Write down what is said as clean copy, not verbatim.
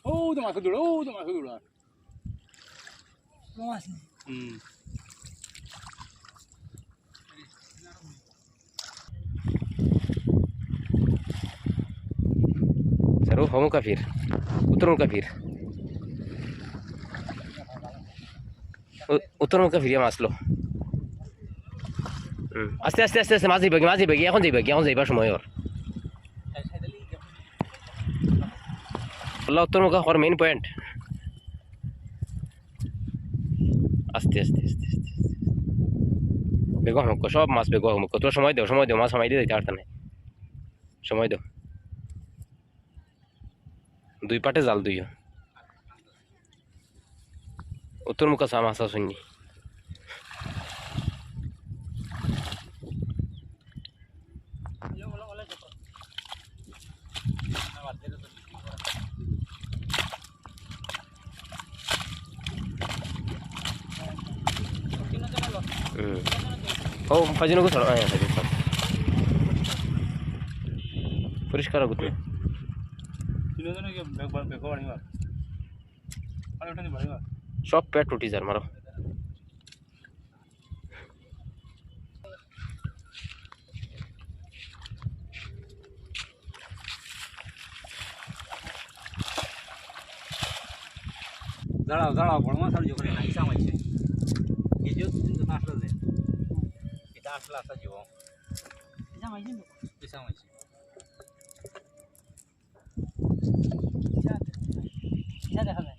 Oh, the Macadura, oh, the Macadura. Saru, vamos kafir. Utrun kafir. Utrun kafir ya maslo. আস্তে আস্তে আস্তে আস্তে মাঝে বাকি এখন যাইবা সময় ওর আল্লাহ উত্তর মুখা হওয়ার মেইন পয়েন্ট আস্তে আস্তে আস্তে আস্তে বেগো আমাকে সব মাছ বেগো আমাকে তোর সময় দাও মাছ সময় দিয়ে দিতে পারতাম না সময় দাও দুই পাটে জাল দুইও উত্তর মুখা সা মাছ শুনি ও ফাজিনকে ছাড়ো হ্যাঁ ফাজিন ছাড়ো পরিষ্কার আগুতে সব পেট উঠি যার মারো দাঁড়াও বড় মাছ আর যোগরে নাই সামাইছে এই যে কিন্তু আসলে দে এটা আসলে আসা জীব সামাইছে না সামাইছে দেখা